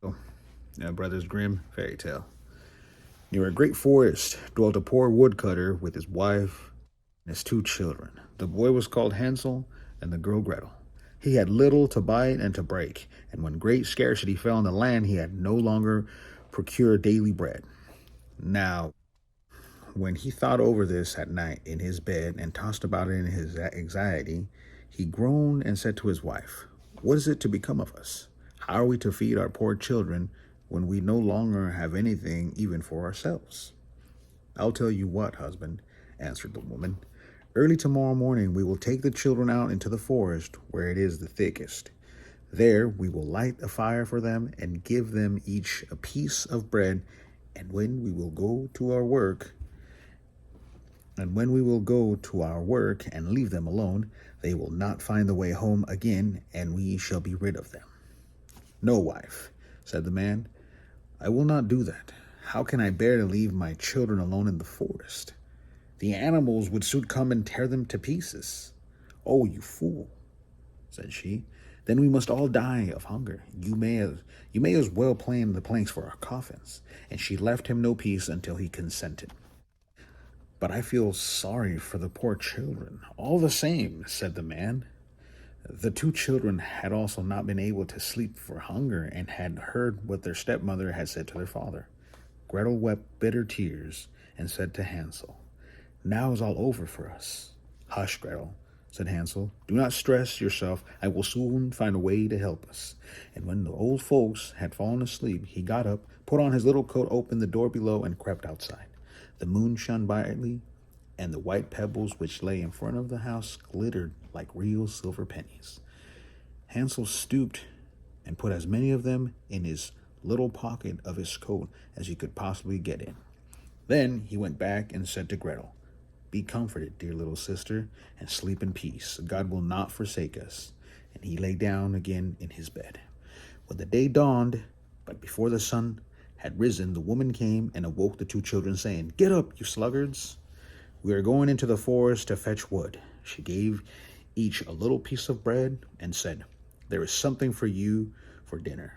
Oh, Brothers Grimm fairy tale. Near a great forest dwelt a poor woodcutter with his wife and his two children. The boy was called Hansel and the girl Gretel. He had little to bite and to break, and when great scarcity fell on the land, he had no longer procure daily bread. Now, when he thought over this at night in his bed and tossed about it in his anxiety, he groaned and said to his wife, "What is it to become of us? How are we to feed our poor children when we no longer have anything even for ourselves?" "I'll tell you what, husband," answered the woman. "Early tomorrow morning we will take the children out into the forest where it is the thickest. There we will light a fire for them and give them each a piece of bread, and when we will go to our work, and leave them alone, they will not find the way home again, and we shall be rid of them." "No, wife," said the man, "I will not do that. How can I bear to leave my children alone in the forest? The animals would soon come and tear them to pieces." "Oh, you fool," said she, "then we must all die of hunger. You may as well plan the planks for our coffins." And she left him no peace until he consented. "But I feel sorry for the poor children, all the same," said the man. The two children had also not been able to sleep for hunger and had heard what their stepmother had said to their father. Gretel wept bitter tears and said to Hansel, "Now is all over for us." "Hush, Gretel," said Hansel. "Do not stress yourself. I will soon find a way to help us." And when the old folks had fallen asleep, he got up, put on his little coat, opened the door below, and crept outside. The moon shone brightly, and the white pebbles which lay in front of the house glittered like real silver pennies. Hansel stooped and put as many of them in his little pocket of his coat as he could possibly get in. Then he went back and said to Gretel, "Be comforted, dear little sister, and sleep in peace. God will not forsake us." And he lay down again in his bed. When the day dawned, but before the sun had risen, the woman came and awoke the two children, saying, "Get up, you sluggards. We are going into the forest to fetch wood." She gave each a little piece of bread and said, "There is something for you for dinner.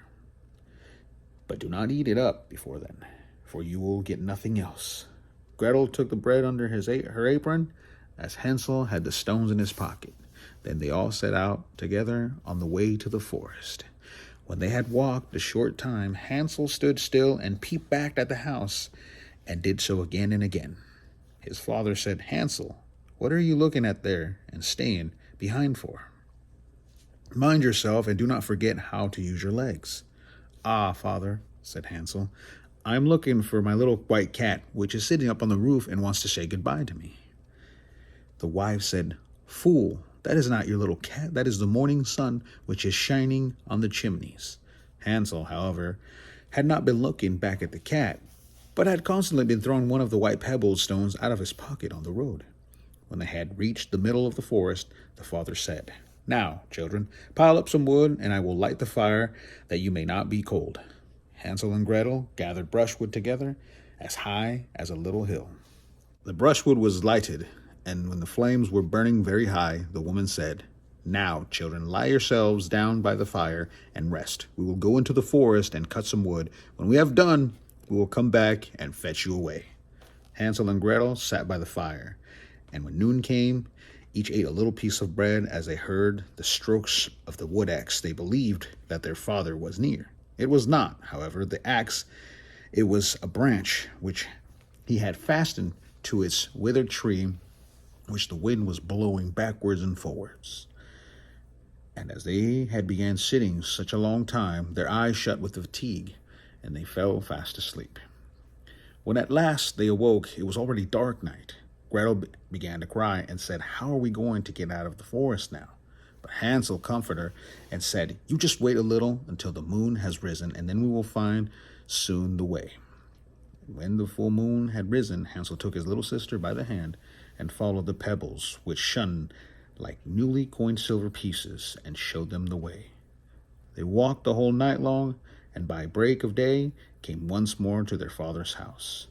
But do not eat it up before then, for you will get nothing else." Gretel took the bread under her apron, as Hansel had the stones in his pocket. Then they all set out together on the way to the forest. When they had walked a short time, Hansel stood still and peeped back at the house, and did so again and again. His father said, "Hansel, what are you looking at there and staying behind for? Mind yourself and do not forget how to use your legs." "Ah, father," said Hansel, "I'm looking for my little white cat, which is sitting up on the roof and wants to say goodbye to me." The wife said, "Fool, that is not your little cat. That is the morning sun, which is shining on the chimneys." Hansel, however, had not been looking back at the cat, but had constantly been throwing one of the white pebble stones out of his pocket on the road. When they had reached the middle of the forest, the father said, "Now, children, pile up some wood, and I will light the fire, that you may not be cold." Hansel and Gretel gathered brushwood together, as high as a little hill. The brushwood was lighted, and when the flames were burning very high, the woman said, "Now, children, lie yourselves down by the fire and rest. We will go into the forest and cut some wood. When we have done, we will come back and fetch you away." Hansel and Gretel sat by the fire, and when noon came, each ate a little piece of bread. As they heard the strokes of the wood axe, they believed that their father was near. It was not, however, the axe. It was a branch which he had fastened to its withered tree, which the wind was blowing backwards and forwards. And as they had began sitting such a long time, their eyes shut with fatigue, and they fell fast asleep. When at last they awoke, it was already dark night. Gretel began to cry and said, "How are we going to get out of the forest now?" But Hansel comforted her and said, "You just wait a little until the moon has risen, and then we will find soon the way." When the full moon had risen, Hansel took his little sister by the hand and followed the pebbles, which shone like newly coined silver pieces, and showed them the way. They walked the whole night long, and by break of day came once more to their father's house.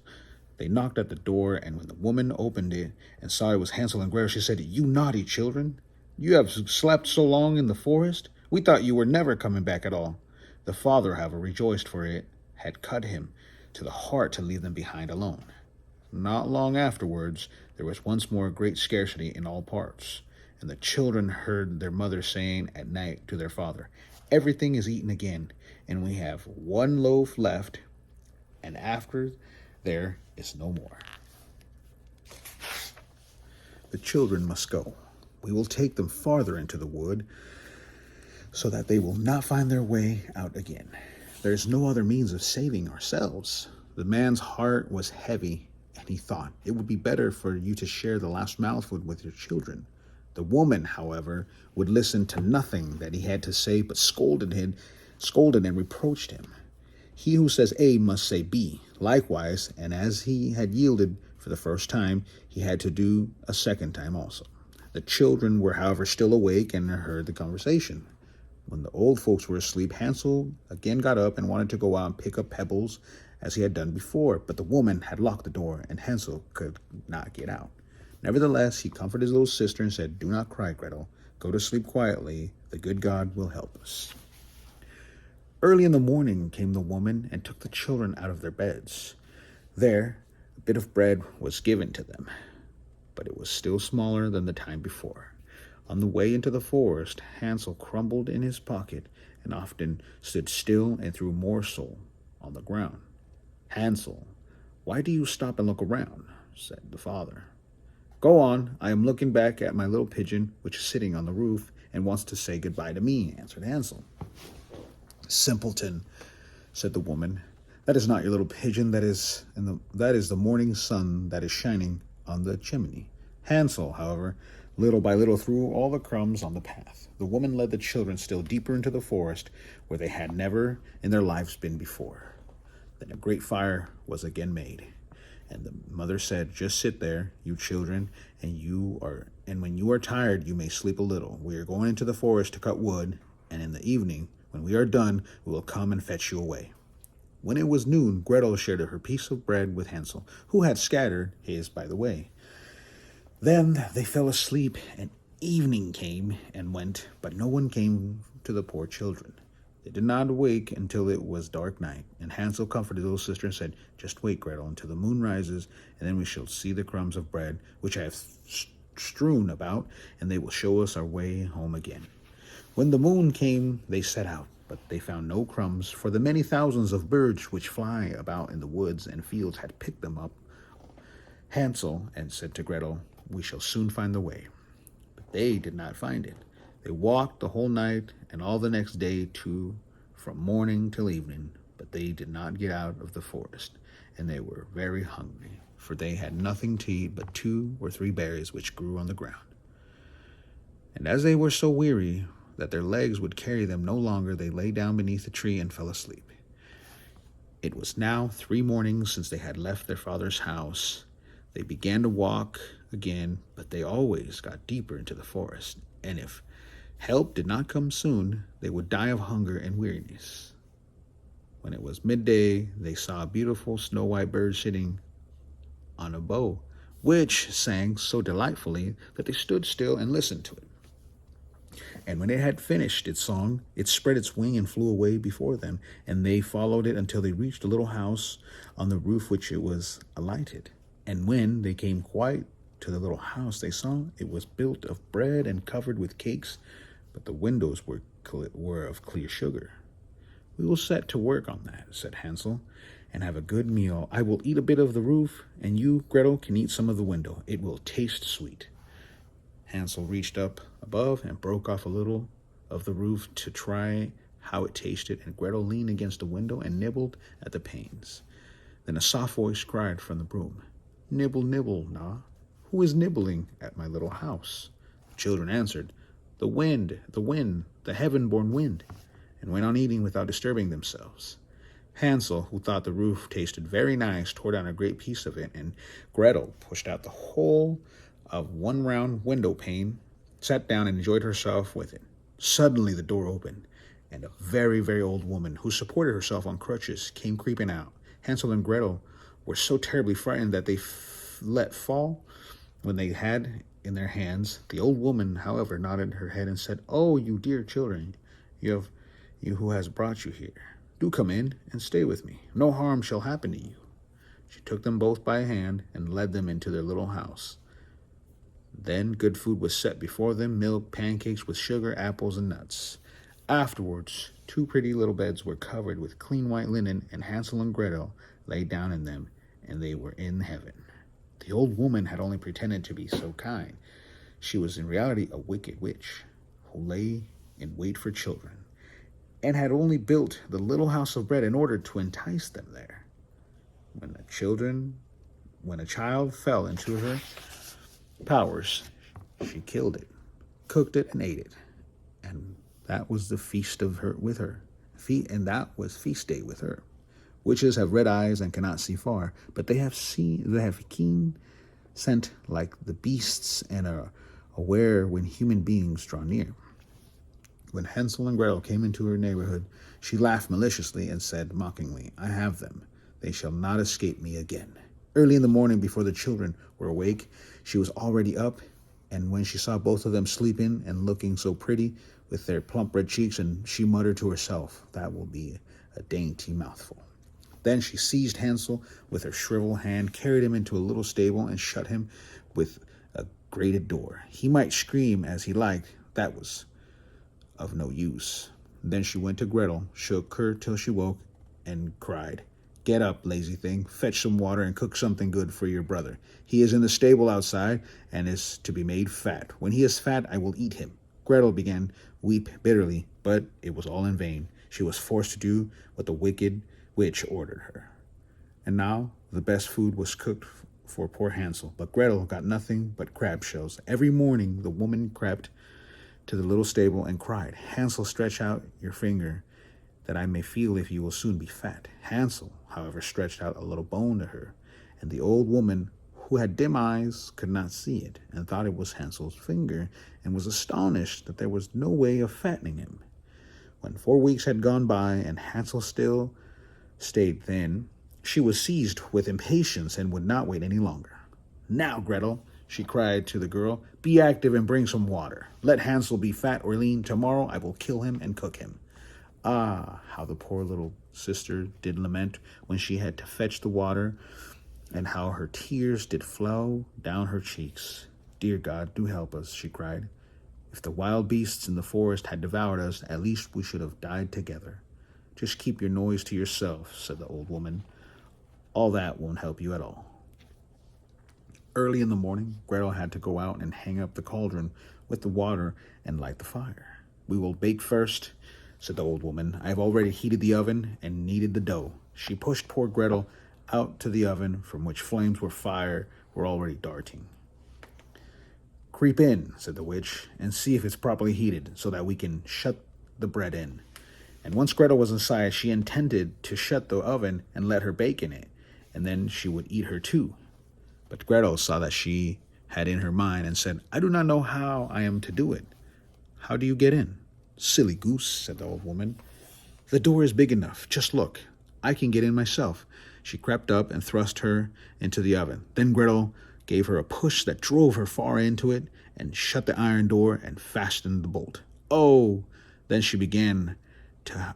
They knocked at the door, and when the woman opened it and saw it was Hansel and Gretel, she said, "You naughty children, you have slept so long in the forest. We thought you were never coming back at all. The father, however, rejoiced, for it had cut him to the heart to leave them behind alone. Not long afterwards, there was once more great scarcity in all parts, and the children heard their mother saying at night to their father, "Everything is eaten again, and we have one loaf left, and after there is no more. The children must go. We will take them farther into the wood, so that they will not find their way out again. There is no other means of saving ourselves." The man's heart was heavy, and he thought, "It would be better for you to share the last mouthful with your children." The woman, however, would listen to nothing that he had to say, but scolded and reproached him. He who says A must say B. Likewise, and as he had yielded for the first time, he had to do a second time also. The children were, however, still awake and heard the conversation. When the old folks were asleep, Hansel again got up and wanted to go out and pick up pebbles as he had done before, but the woman had locked the door, and Hansel could not get out. Nevertheless, he comforted his little sister and said, "Do not cry, Gretel. Go to sleep quietly. The good God will help us." Early in the morning came the woman and took the children out of their beds. There, a bit of bread was given to them, but it was still smaller than the time before. On the way into the forest, Hansel crumbled in his pocket and often stood still and threw a morsel on the ground. "Hansel, why do you stop and look around?" said the father. "Go on, I am looking back at my little pigeon, which is sitting on the roof and wants to say goodbye to me," answered Hansel. "Simpleton," said the woman, "that is not your little pigeon, that is the morning sun that is shining on the chimney." Hansel, however, little by little threw all the crumbs on the path. The woman led the children still deeper into the forest, where they had never in their lives been before. Then a great fire was again made, and the mother said, "Just sit there, you children, and when you are tired, you may sleep a little. We are going into the forest to cut wood, and in the evening, when we are done, we will come and fetch you away." When it was noon, Gretel shared her piece of bread with Hansel, who had scattered his by the way. Then they fell asleep, and evening came and went, but no one came to the poor children. They did not awake until it was dark night, and Hansel comforted his little sister and said, "Just wait, Gretel, until the moon rises, and then we shall see the crumbs of bread which I have strewn about, and they will show us our way home again." When the moon came, they set out, but they found no crumbs, for the many thousands of birds which fly about in the woods and fields had picked them up. Hansel said to Gretel, "We shall soon find the way." But they did not find it. They walked the whole night and all the next day too, from morning till evening, but they did not get out of the forest, and they were very hungry, for they had nothing to eat but 2 or 3 berries which grew on the ground. And as they were so weary that their legs would carry them no longer, they lay down beneath a tree and fell asleep. It was now 3 mornings since they had left their father's house. They began to walk again, but they always got deeper into the forest, and if help did not come soon, they would die of hunger and weariness. When it was midday, they saw a beautiful snow-white bird sitting on a bough, which sang so delightfully that they stood still and listened to it. And when it had finished its song, it spread its wing and flew away before them, and they followed it until they reached a little house on the roof which it was alighted. And when they came quite to the little house, they saw it was built of bread and covered with cakes, but the windows were of clear sugar. "We will set to work on that," said Hansel, "and have a good meal. I will eat a bit of the roof, and you, Gretel, can eat some of the window. It will taste sweet." Hansel reached up above and broke off a little of the roof to try how it tasted, and Gretel leaned against the window and nibbled at the panes. Then a soft voice cried from the room, "Nibble, nibble, na. Who is nibbling at my little house?" The children answered, the wind, the heaven-born wind," and went on eating without disturbing themselves. Hansel, who thought the roof tasted very nice, tore down a great piece of it, and Gretel pushed out the whole of one round window pane, sat down and enjoyed herself with it. Suddenly the door opened, and a very, very old woman, who supported herself on crutches, came creeping out. Hansel and Gretel were so terribly frightened that they let fall when they had in their hands. The old woman, however, nodded her head and said, "Oh, you dear children, you you who has brought you here. Do come in and stay with me. No harm shall happen to you. She took them both by a hand and led them into their little house. Then good food was set before them, milk, pancakes with sugar, apples, and nuts. Afterwards, 2 pretty little beds were covered with clean white linen, and Hansel and Gretel lay down in them, and they were in heaven. The old woman had only pretended to be so kind. She was in reality a wicked witch who lay in wait for children, and had only built the little house of bread in order to entice them there. When a child fell into her powers, she killed it, cooked it, and ate it. And that was the feast of her with her. And that was feast day with her. Witches have red eyes and cannot see far, but they have keen scent like the beasts and are aware when human beings draw near. When Hansel and Gretel came into her neighborhood, she laughed maliciously and said mockingly, I have them. They shall not escape me again. Early in the morning, before the children were awake, she was already up, and when she saw both of them sleeping and looking so pretty with their plump red cheeks, and she muttered to herself, that will be a dainty mouthful. Then she seized Hansel with her shriveled hand, carried him into a little stable, and shut him with a grated door. He might scream as he liked. That was of no use. Then she went to Gretel, shook her till she woke, and cried, Get up, lazy thing, fetch some water and cook something good for your brother. He is in the stable outside and is to be made fat. When he is fat, I will eat him. Gretel began to weep bitterly, but it was all in vain. She was forced to do what the wicked witch ordered her. And now the best food was cooked for poor Hansel, but Gretel got nothing but crab shells. Every morning the woman crept to the little stable and cried, Hansel, stretch out your finger that I may feel if you will soon be fat. Hansel, however, stretched out a little bone to her, and the old woman, who had dim eyes, could not see it, and thought it was Hansel's finger, and was astonished that there was no way of fattening him. When 4 weeks had gone by, and Hansel still stayed thin, she was seized with impatience and would not wait any longer. Now, Gretel, she cried to the girl, be active and bring some water. Let Hansel be fat or lean. Tomorrow I will kill him and cook him. Ah, how the poor little sister did lament when she had to fetch the water, and how her tears did flow down her cheeks. Dear God, do help us, she cried. If the wild beasts in the forest had devoured us, at least we should have died together. Just keep your noise to yourself, said the old woman. All that won't help you at all. Early in the morning, Gretel had to go out and hang up the cauldron with the water and light the fire. We will bake first, said the old woman. I have already heated the oven and kneaded the dough. She pushed poor Gretel out to the oven, from which flames were already darting. Creep in, said the witch, and see if it's properly heated, so that we can shut the bread in. And once Gretel was inside, she intended to shut the oven and let her bake in it, and then she would eat her too. But Gretel saw that she had in her mind and said, I do not know how I am to do it. How do you get in? Silly goose, said the old woman. The door is big enough. Just look. I can get in myself. She crept up and thrust her into the oven. Then Gretel gave her a push that drove her far into it and shut the iron door and fastened the bolt. Then she began to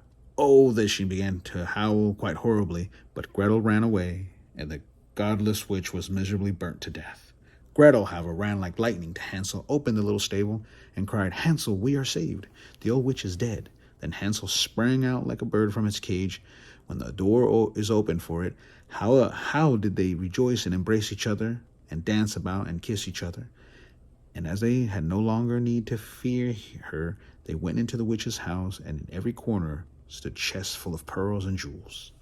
howl quite horribly, but Gretel ran away, and the godless witch was miserably burnt to death. Gretel, however, ran like lightning to Hansel, opened the little stable, and cried, Hansel, we are saved. The old witch is dead. Then Hansel sprang out like a bird from its cage. When the door is opened for it, how did they rejoice and embrace each other and dance about and kiss each other? And as they had no longer need to fear her, they went into the witch's house, and in every corner stood chests full of pearls and jewels.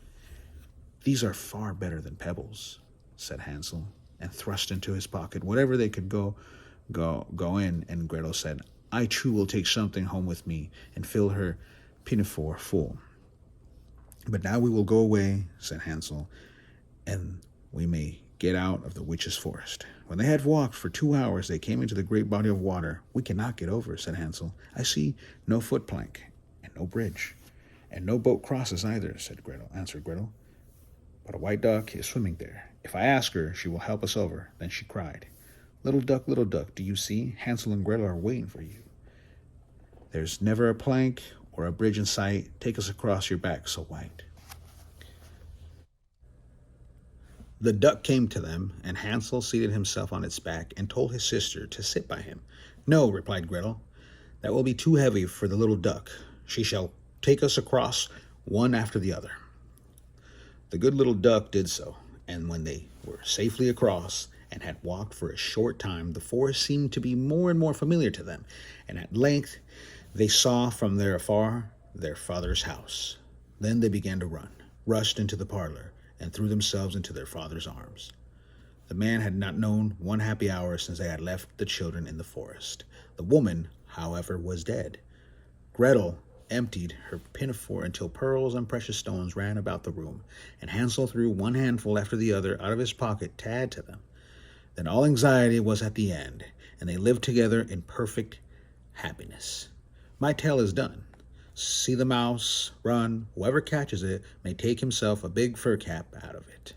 These are far better than pebbles, said Hansel, and thrust into his pocket whatever they could go in. And Gretel said, I too will take something home with me and fill her pinafore full. But now we will go away, said Hansel, and we may get out of the witch's forest. When they had walked for 2 hours, they came into the great body of water. We cannot get over, said Hansel. I see no foot plank and no bridge, and no boat crosses either, answered Gretel. But a white duck is swimming there. If I ask her, she will help us over. Then she cried, little duck, do you see? Hansel and Gretel are waiting for you. There's never a plank or a bridge in sight, take us across your back so white. The duck came to them, and Hansel seated himself on its back and told his sister to sit by him. No, replied Gretel, that will be too heavy for the little duck. She shall take us across one after the other. The good little duck did so, and when they were safely across and had walked for a short time, the forest seemed to be more and more familiar to them, and at length they saw from there afar their father's house. Then they began to run, rushed into the parlor, and threw themselves into their father's arms. The man had not known one happy hour since they had left the children in the forest. The woman, however, was dead. Gretel emptied her pinafore until pearls and precious stones ran about the room, and Hansel threw one handful after the other out of his pocket to add to them. Then all anxiety was at the end, and they lived together in perfect happiness. My tale is done. See the mouse run. Whoever catches it may take himself a big fur cap out of it.